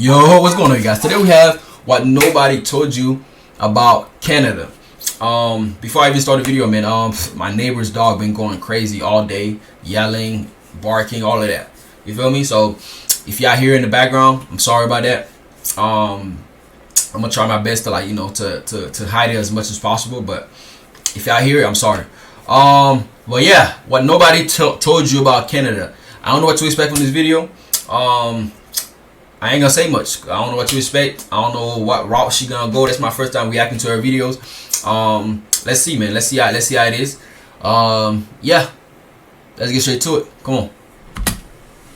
Yo, what's going on, you guys? Today we have what nobody told you about Canada. Before I even start the video, man, my neighbor's dog been going crazy all day, yelling, barking, all of that. You feel me? So if y'all hear in the background, I'm sorry about that. I'm gonna try my best to to hide it as much as possible. But if y'all hear it, I'm sorry. But yeah, what nobody told you about Canada. I don't know what to expect from this video. I ain't gonna say much. I don't know what to expect. I don't know what route she gonna go. That's my first time reacting to her videos. Let's see, man. Let's see how it is. Yeah. Let's get straight to it. Come on.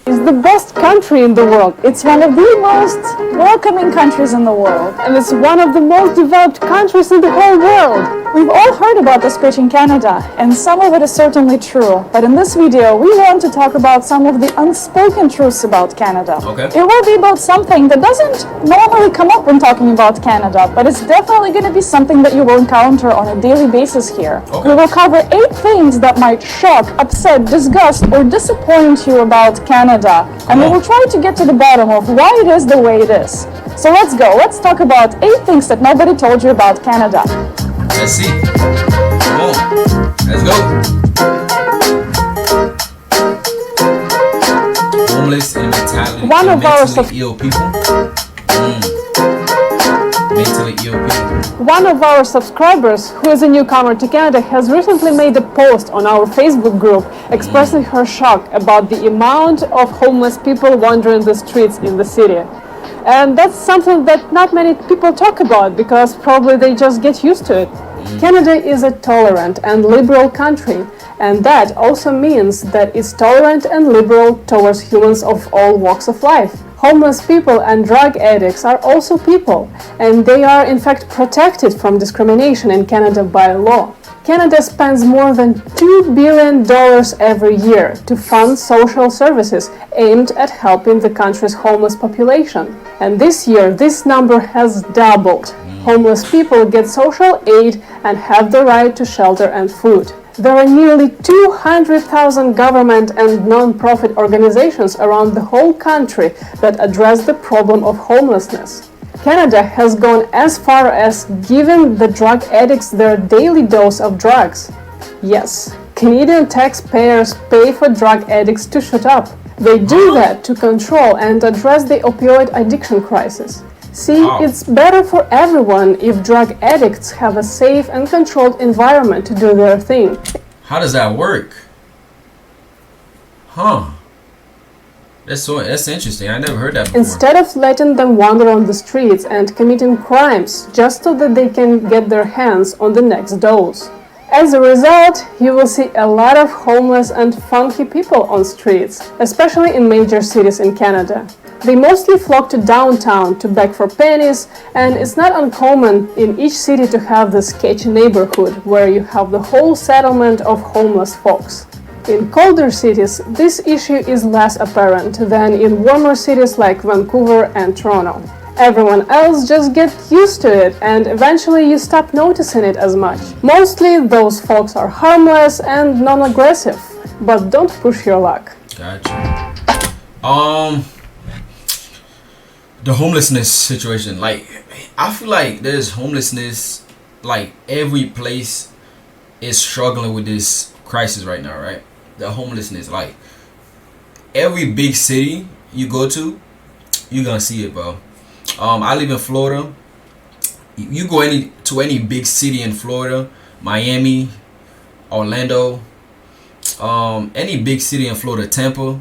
It's the best country in the world. It's one of the most welcoming countries in the world. And it's one of the most developed countries in the whole world. We've all heard about the speech in Canada, and some of it is certainly true. But in this video, we want to talk about some of the unspoken truths about Canada. Okay. It will be about something that doesn't normally come up when talking about Canada, but it's definitely going to be something that you will encounter on a daily basis here. Okay. We will cover 8 things that might shock, upset, disgust, or disappoint you about Canada. And we will try to get to the bottom of why it is the way it is. So let's go. Let's talk about 8 things that nobody told you about Canada. Let's see. Come on. Let's go. Homeless and mentally ill people. Mentally ill people. One of our subscribers, who is a newcomer to Canada, has recently made a post on our Facebook group expressing her shock about the amount of homeless people wandering the streets in the city. And that's something that not many people talk about because probably they just get used to it. Canada is a tolerant and liberal country, and that also means that it's tolerant and liberal towards humans of all walks of life. Homeless people and drug addicts are also people, and they are in fact protected from discrimination in Canada by law. Canada spends more than $2 billion every year to fund social services aimed at helping the country's homeless population. And this year, this number has doubled. Homeless people get social aid and have the right to shelter and food. There are nearly 200,000 government and non-profit organizations around the whole country that address the problem of homelessness. Canada has gone as far as giving the drug addicts their daily dose of drugs. Yes, Canadian taxpayers pay for drug addicts to shut up. They do that to control and address the opioid addiction crisis. See, it's better for everyone if drug addicts have a safe and controlled environment to do their thing. How does that work? Huh. That's interesting. I never heard that before. Instead of letting them wander on the streets and committing crimes just so that they can get their hands on the next dose. As a result, you will see a lot of homeless and funky people on streets, especially in major cities in Canada. They mostly flock to downtown to beg for pennies, and it's not uncommon in each city to have this sketchy neighborhood where you have the whole settlement of homeless folks. In colder cities, this issue is less apparent than in warmer cities like Vancouver and Toronto. Everyone else just gets used to it, and eventually you stop noticing it as much. Mostly those folks are harmless and non-aggressive, but don't push your luck. Gotcha. The homelessness situation, like, I feel like there's homelessness, like every place is struggling with this crisis right now, right? The homelessness, like every big city you go to, you're gonna see it, bro. I live in Florida. You go to any big city in Florida, Miami, Orlando, any big city in Florida, Tampa,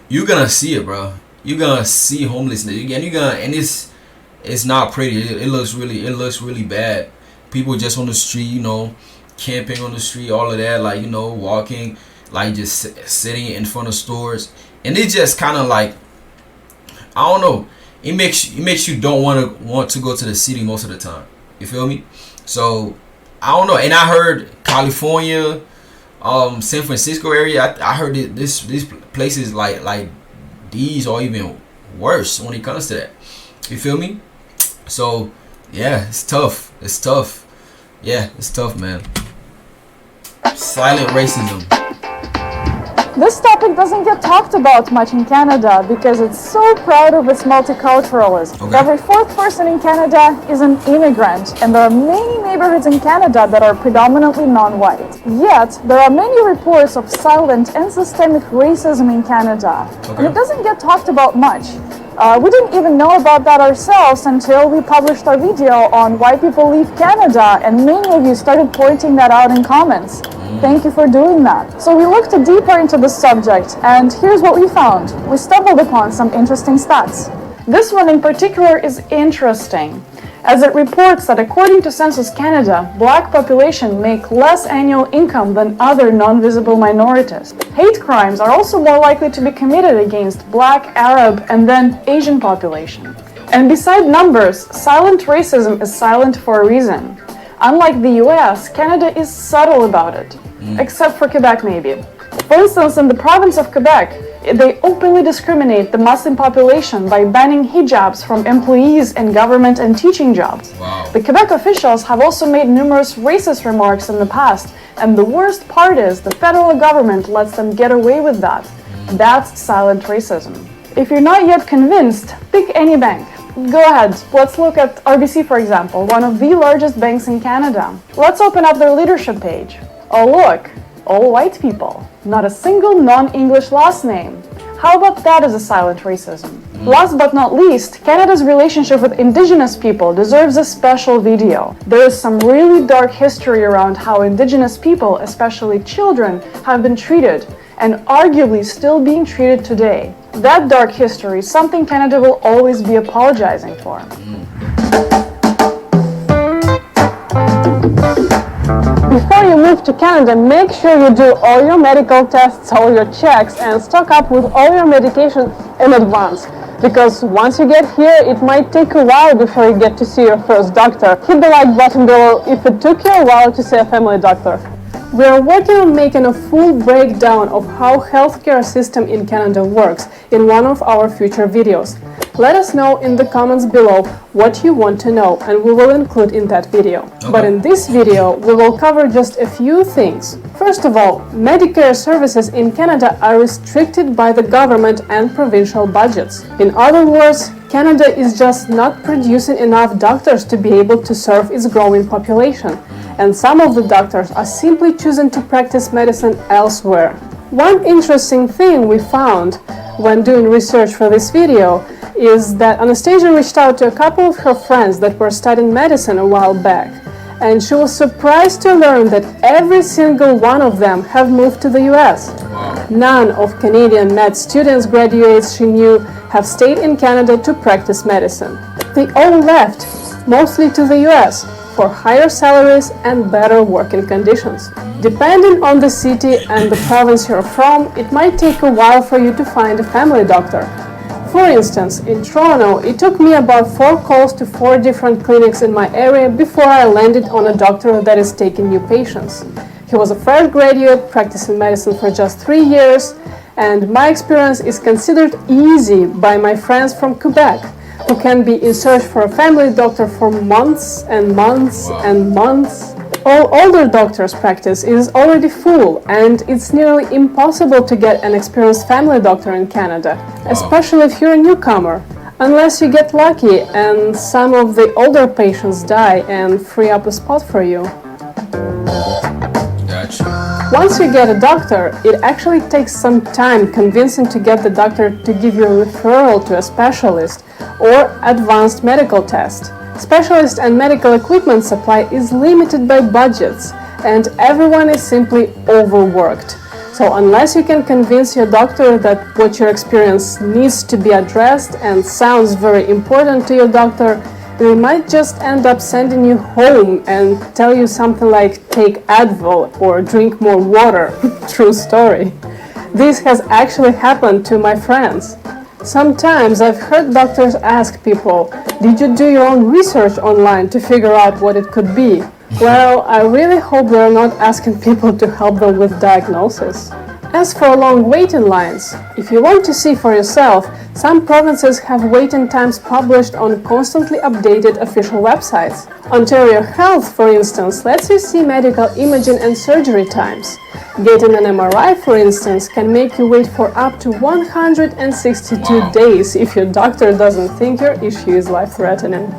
you're gonna see it, bro. You're gonna see homelessness, and it's not pretty. It looks really bad. People just on the street, camping on the street, all of that, like, walking, like just sitting in front of stores, and it just kind of like, I don't know. It makes you don't want to go to the city most of the time. You feel me? So I don't know. And I heard California, San Francisco area. I heard these places like these are even worse when it comes to that. You feel me? So yeah, it's tough. Yeah, it's tough, man. Silent racism. This topic doesn't get talked about much in Canada because it's so proud of its multiculturalism. Okay. Every fourth person in Canada is an immigrant, and there are many neighborhoods in Canada that are predominantly non-white. Yet, there are many reports of silent and systemic racism in Canada, and it doesn't get talked about much. We didn't even know about that ourselves until we published our video on why people leave Canada, and many of you started pointing that out in comments. Thank you for doing that. So we looked deeper into the subject, and here's what we found. We stumbled upon some interesting stats. This one in particular is interesting, as it reports that according to Census Canada, Black population make less annual income than other non-visible minorities. Hate crimes are also more likely to be committed against Black, Arab, and then Asian population. And beside numbers, silent racism is silent for a reason. Unlike the US, Canada is subtle about it, except for Quebec maybe. For instance, in the province of Quebec, they openly discriminate the Muslim population by banning hijabs from employees in government and teaching jobs. Wow. The Quebec officials have also made numerous racist remarks in the past, and the worst part is the federal government lets them get away with that. That's silent racism. If you're not yet convinced, pick any bank. Go ahead, let's look at RBC for example, one of the largest banks in Canada. Let's open up their leadership page. Oh look, all white people. Not a single non-English last name. How about that as a silent racism? Last but not least, Canada's relationship with Indigenous people deserves a special video. There is some really dark history around how Indigenous people, especially children, have been treated, and arguably still being treated today. That dark history is something Canada will always be apologizing for. Before you move to Canada, make sure you do all your medical tests, all your checks, and stock up with all your medication in advance. Because once you get here, it might take a while before you get to see your first doctor. Hit the like button below if it took you a while to see a family doctor. We are working on making a full breakdown of how healthcare system in Canada works in one of our future videos. Let us know in the comments below what you want to know, and we will include in that video. Okay. But in this video, we will cover just a few things. First of all, Medicare services in Canada are restricted by the government and provincial budgets. In other words, Canada is just not producing enough doctors to be able to serve its growing population, and some of the doctors are simply choosing to practice medicine elsewhere. One interesting thing we found when doing research for this video is that Anastasia reached out to a couple of her friends that were studying medicine a while back, and she was surprised to learn that every single one of them have moved to the US. Wow. None of Canadian med students graduates she knew have stayed in Canada to practice medicine. They all left, mostly to the US, for higher salaries and better working conditions. Depending on the city and the province you're from, it might take a while for you to find a family doctor. For instance, in Toronto, it took me about 4 calls to 4 different clinics in my area before I landed on a doctor that is taking new patients. He was a fresh graduate practicing medicine for just 3 years, and my experience is considered easy by my friends from Quebec, who can be in search for a family doctor for months and months and months. All older doctors' practice is already full, and it's nearly impossible to get an experienced family doctor in Canada, especially if you're a newcomer, unless you get lucky and some of the older patients die and free up a spot for you. Gotcha. Once you get a doctor, it actually takes some time convincing to get the doctor to give you a referral to a specialist or advanced medical test. Specialist and medical equipment supply is limited by budgets, and everyone is simply overworked. So unless you can convince your doctor that what you experience needs to be addressed and sounds very important to your doctor, they might just end up sending you home and tell you something like take Advil or drink more water. True story. This has actually happened to my friends. Sometimes I've heard doctors ask people, did you do your own research online to figure out what it could be? Well, I really hope they're not asking people to help them with diagnosis. As for long waiting lines, if you want to see for yourself, Some provinces have waiting times published on constantly updated official websites. Ontario Health, for instance, lets you see medical imaging and surgery times. Getting an MRI, for instance, can make you wait for up to 162 days if your doctor doesn't think your issue is life-threatening.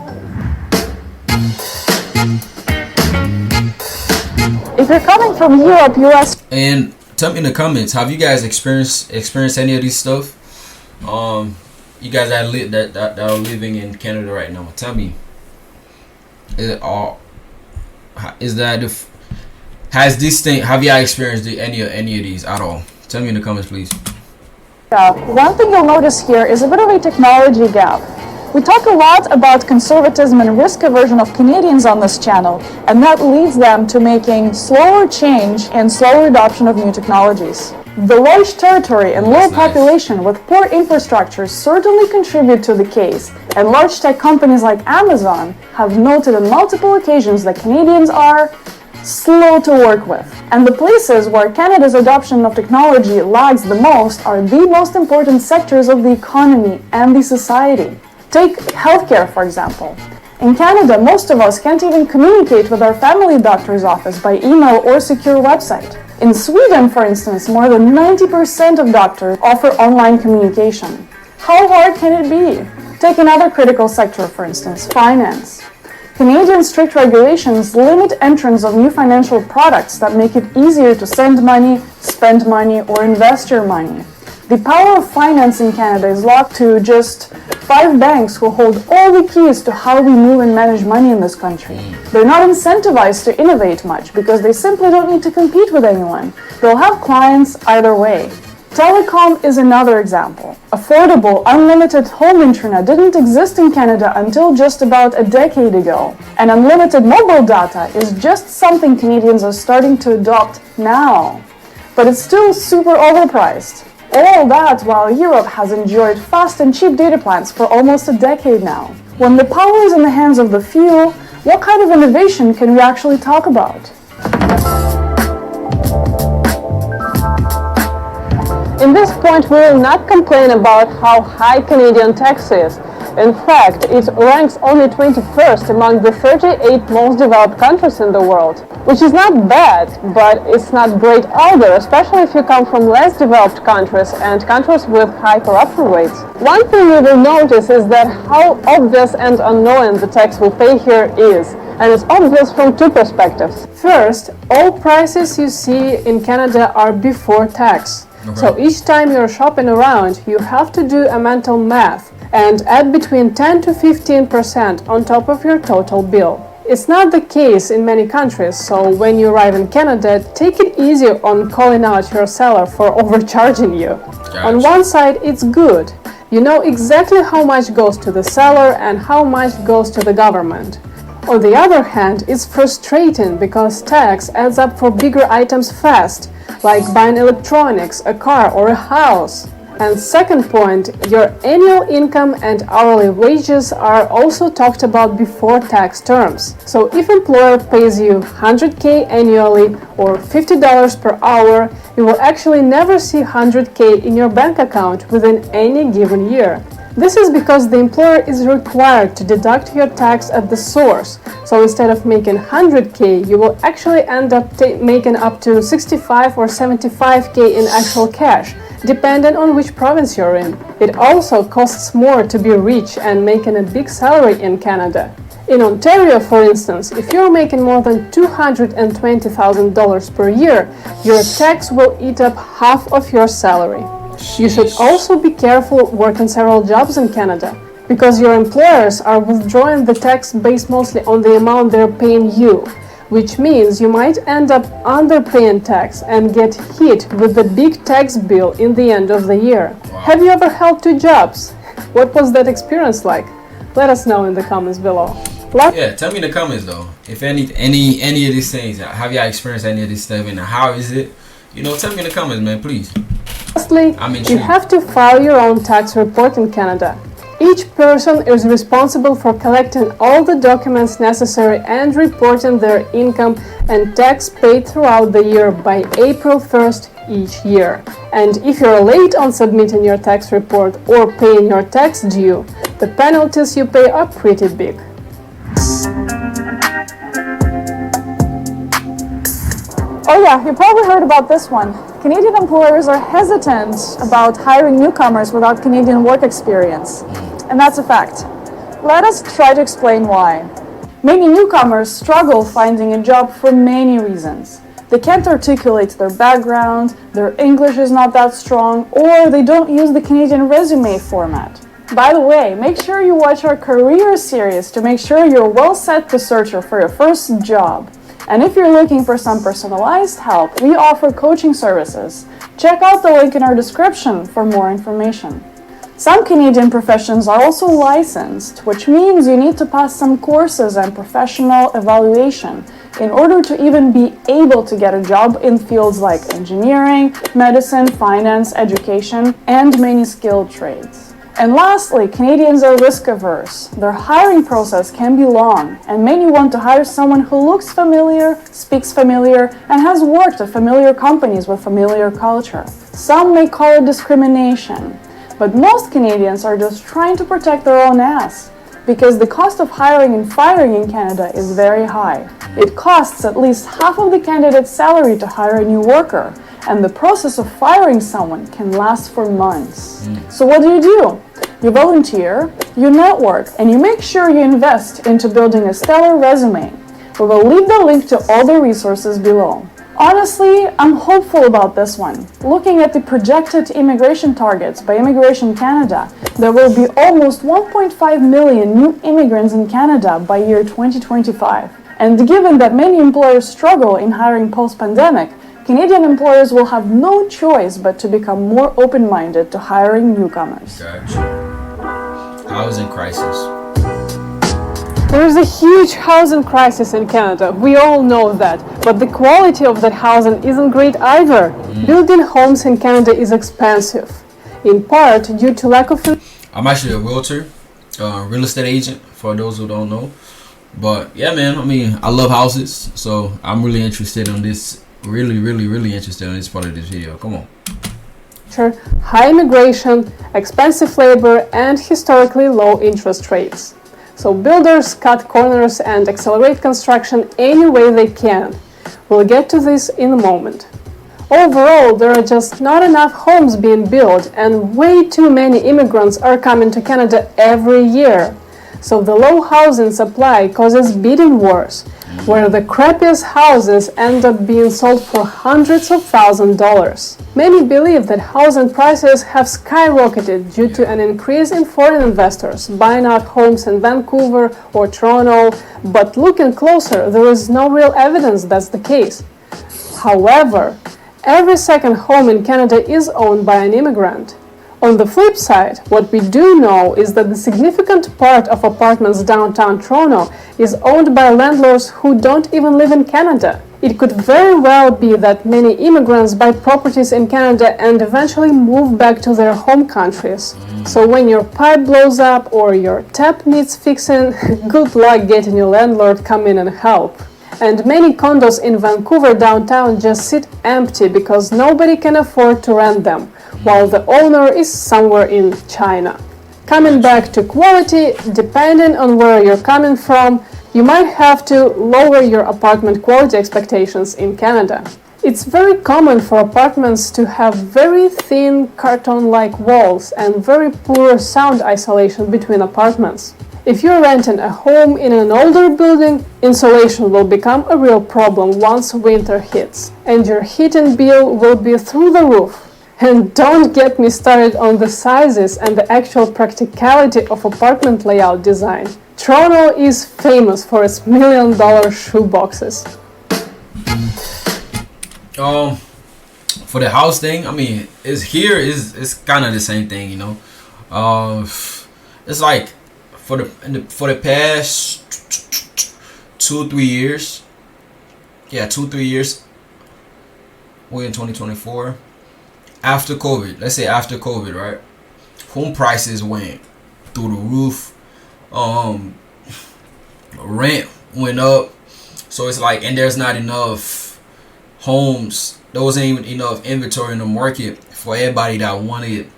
If you're coming from Europe, US... And tell me in the comments, have you guys experienced any of these stuff? You guys that are living in Canada right now, tell me, have you experienced any of these at all? Tell me in the comments, please. One thing you'll notice here is a bit of a technology gap. We talk a lot about conservatism and risk aversion of Canadians on this channel, and that leads them to making slower change and slower adoption of new technologies. The large territory and low population with poor infrastructure certainly contribute to the case, and large tech companies like Amazon have noted on multiple occasions that Canadians are slow to work with. And the places where Canada's adoption of technology lags the most are the most important sectors of the economy and the society. Take healthcare, for example. In Canada, most of us can't even communicate with our family doctor's office by email or secure website. In Sweden, for instance, more than 90% of doctors offer online communication. How hard can it be? Take another critical sector, for instance, finance. Canadian strict regulations limit entrance of new financial products that make it easier to send money, spend money, or invest your money. The power of finance in Canada is locked to just 5 banks who hold all the keys to how we move and manage money in this country. They're not incentivized to innovate much because they simply don't need to compete with anyone. They'll have clients either way. Telecom is another example. Affordable, unlimited home internet didn't exist in Canada until just about a decade ago. And unlimited mobile data is just something Canadians are starting to adopt now. But it's still super overpriced. All that while Europe has enjoyed fast and cheap data plans for almost a decade now. When the power is in the hands of the few, what kind of innovation can we actually talk about? In this point, we will not complain about how high Canadian tax is. In fact, it ranks only 21st among the 38 most developed countries in the world, which is not bad, but it's not great either, especially if you come from less developed countries and countries with high corruption rates. One thing you will notice is that how obvious and unknown the tax we pay here is. And it's obvious from two perspectives. First, all prices you see in Canada are before tax. Okay. So each time you're shopping around, you have to do a mental math and add between 10 to 15% on top of your total bill. It's not the case in many countries, so when you arrive in Canada, take it easy on calling out your seller for overcharging you. Gotcha. On one side, it's good. You know exactly how much goes to the seller and how much goes to the government. On the other hand, it's frustrating because tax adds up for bigger items fast, like buying electronics, a car, or a house. And second point, your annual income and hourly wages are also talked about before tax terms. So if employer pays you $100K annually or $50 per hour, you will actually never see $100K in your bank account within any given year. This is because the employer is required to deduct your tax at the source. So instead of making $100K, you will actually end up making up to $65 or $75K in actual cash, depending on which province you're in. It also costs more to be rich and making a big salary in Canada. In Ontario, for instance, if you're making more than $220,000 per year, your tax will eat up half of your salary. You should also be careful working several jobs in Canada, because your employers are withdrawing the tax based mostly on the amount they're paying you, which means you might end up underpaying tax and get hit with the big tax bill in the end of the year. Wow. Have you ever held 2 jobs? What was that experience like? Let us know in the comments below. Yeah, tell me in the comments though, if any of these things, have you experienced any of this stuff and how is it? You know, tell me in the comments, man, please. Lastly, you have to file your own tax report in Canada. Each person is responsible for collecting all the documents necessary and reporting their income and tax paid throughout the year by April 1st each year. And if you're late on submitting your tax report or paying your tax due, the penalties you pay are pretty big. Oh yeah, you probably heard about this one. Canadian employers are hesitant about hiring newcomers without Canadian work experience. And that's a fact. Let us try to explain why. Many newcomers struggle finding a job for many reasons. They can't articulate their background, their English is not that strong, or they don't use the Canadian resume format. By the way, make sure you watch our career series to make sure you're well set to search for your first job. And if you're looking for some personalized help, we offer coaching services. Check out the link in our description for more information. Some Canadian professions are also licensed, which means you need to pass some courses and professional evaluation in order to even be able to get a job in fields like engineering, medicine, finance, education, and many skilled trades. And lastly, Canadians are risk averse. Their hiring process can be long, and many want to hire someone who looks familiar, speaks familiar, and has worked at familiar companies with familiar culture. Some may call it discrimination, but most Canadians are just trying to protect their own ass, because the cost of hiring and firing in Canada is very high. It costs at least half of the candidate's salary to hire a new worker, and the process of firing someone can last for months. So what do? You volunteer, you network, and you make sure you invest into building a stellar resume. We will leave the link to all the resources below. Honestly, I'm hopeful about this one. Looking at the projected immigration targets by Immigration Canada, there will be almost 1.5 million new immigrants in Canada by year 2025. And given that many employers struggle in hiring post-pandemic, Canadian employers will have no choice but to become more open-minded to hiring newcomers. Gotcha. Housing crisis. There is a huge housing crisis in Canada, we all know that, but the quality of that housing isn't great either. Building homes in Canada is expensive, in part due to lack of... I'm actually a realtor, real estate agent, for those who don't know. But yeah, man, I mean, I love houses, so I'm really interested in this, really interested in this part of this video. Come on. High immigration, expensive labor, and historically low interest rates. So builders cut corners and accelerate construction any way they can. We'll get to this in a moment. Overall, there are just not enough homes being built, and way too many immigrants are coming to Canada every year. So the low housing supply causes bidding wars, where the crappiest houses end up being sold for hundreds of thousands of dollars. Many believe that housing prices have skyrocketed due to an increase in foreign investors buying out homes in Vancouver or Toronto, but looking closer, there is no real evidence that's the case. However, every second home in Canada is owned by an immigrant. On the flip side, what we do know is that the significant part of apartments downtown Toronto is owned by landlords who don't even live in Canada. It could very well be that many immigrants buy properties in Canada and eventually move back to their home countries. So when your pipe blows up or your tap needs fixing, good luck getting your landlord come in and help. And many condos in Vancouver downtown just sit empty because nobody can afford to rent them, while the owner is somewhere in China. Coming back to quality, depending on where you're coming from, you might have to lower your apartment quality expectations in Canada. It's very common for apartments to have very thin carton-like walls and very poor sound isolation between apartments. If you're renting a home in an older building, insulation will become a real problem once winter hits, and your heating bill will be through the roof. And don't get me started on the sizes and the actual practicality of apartment layout design. Toronto is famous for its $1 million shoeboxes. For the house thing, I mean, it's kind of the same thing, you know. It's like for the past 2-3 years, 2-3 years. We're in 2024. After COVID, let's say after COVID, right? Home prices went through the roof. Rent went up. So it's like, and there's not enough homes. there wasn't even enough inventory in the market for everybody that wanted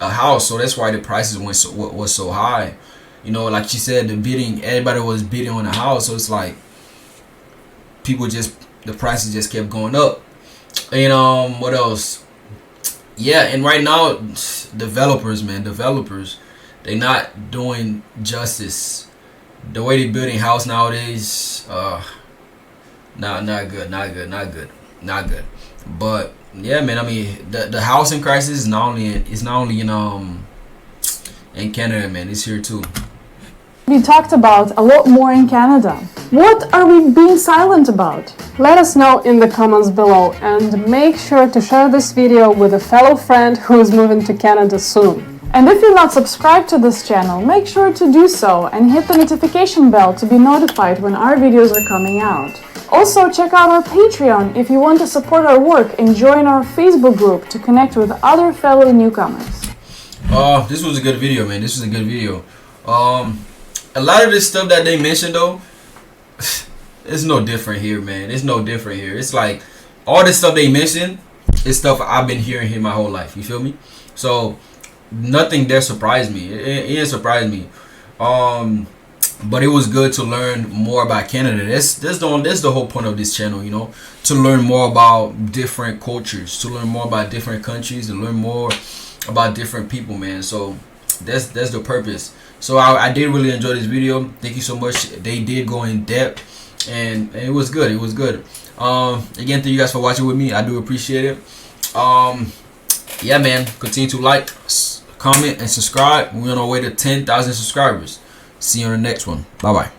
a house. So that's why the prices was so high. You know, like she said, everybody was bidding on the house. So it's like the prices just kept going up. And what else? Yeah, and right now, developers, they not doing justice. The way they building house nowadays, not good. But yeah, man, I mean, the housing crisis is not only in Canada, man, it's here too. We talked about a lot more in Canada. What are we being silent about? Let us know in the comments below, and make sure to share this video with a fellow friend who is moving to Canada soon. And if you're not subscribed to this channel, make sure to do so and hit the notification bell to be notified when our videos are coming out. Also, check out our Patreon if you want to support our work, and join our Facebook group to connect with other fellow newcomers. This was a good video, man. This was a good video. A lot of this stuff that they mentioned, though, it's no different here, man. It's no different here. It's like all this stuff they mentioned is stuff I've been hearing here my whole life. You feel me? So nothing there surprised me. It didn't surprise me. But it was good to learn more about Canada. That's the whole point of this channel, you know, to learn more about different cultures, to learn more about different countries, and learn more about different people, man. So that's the purpose. So I did really enjoy this video. Thank you so much. They did go in depth, and it was good. It was good. Again, thank you guys for watching with me. I do appreciate it. Yeah, man, continue to like, comment, and subscribe. We're on our way to 10,000 subscribers. See you on the next one. Bye bye.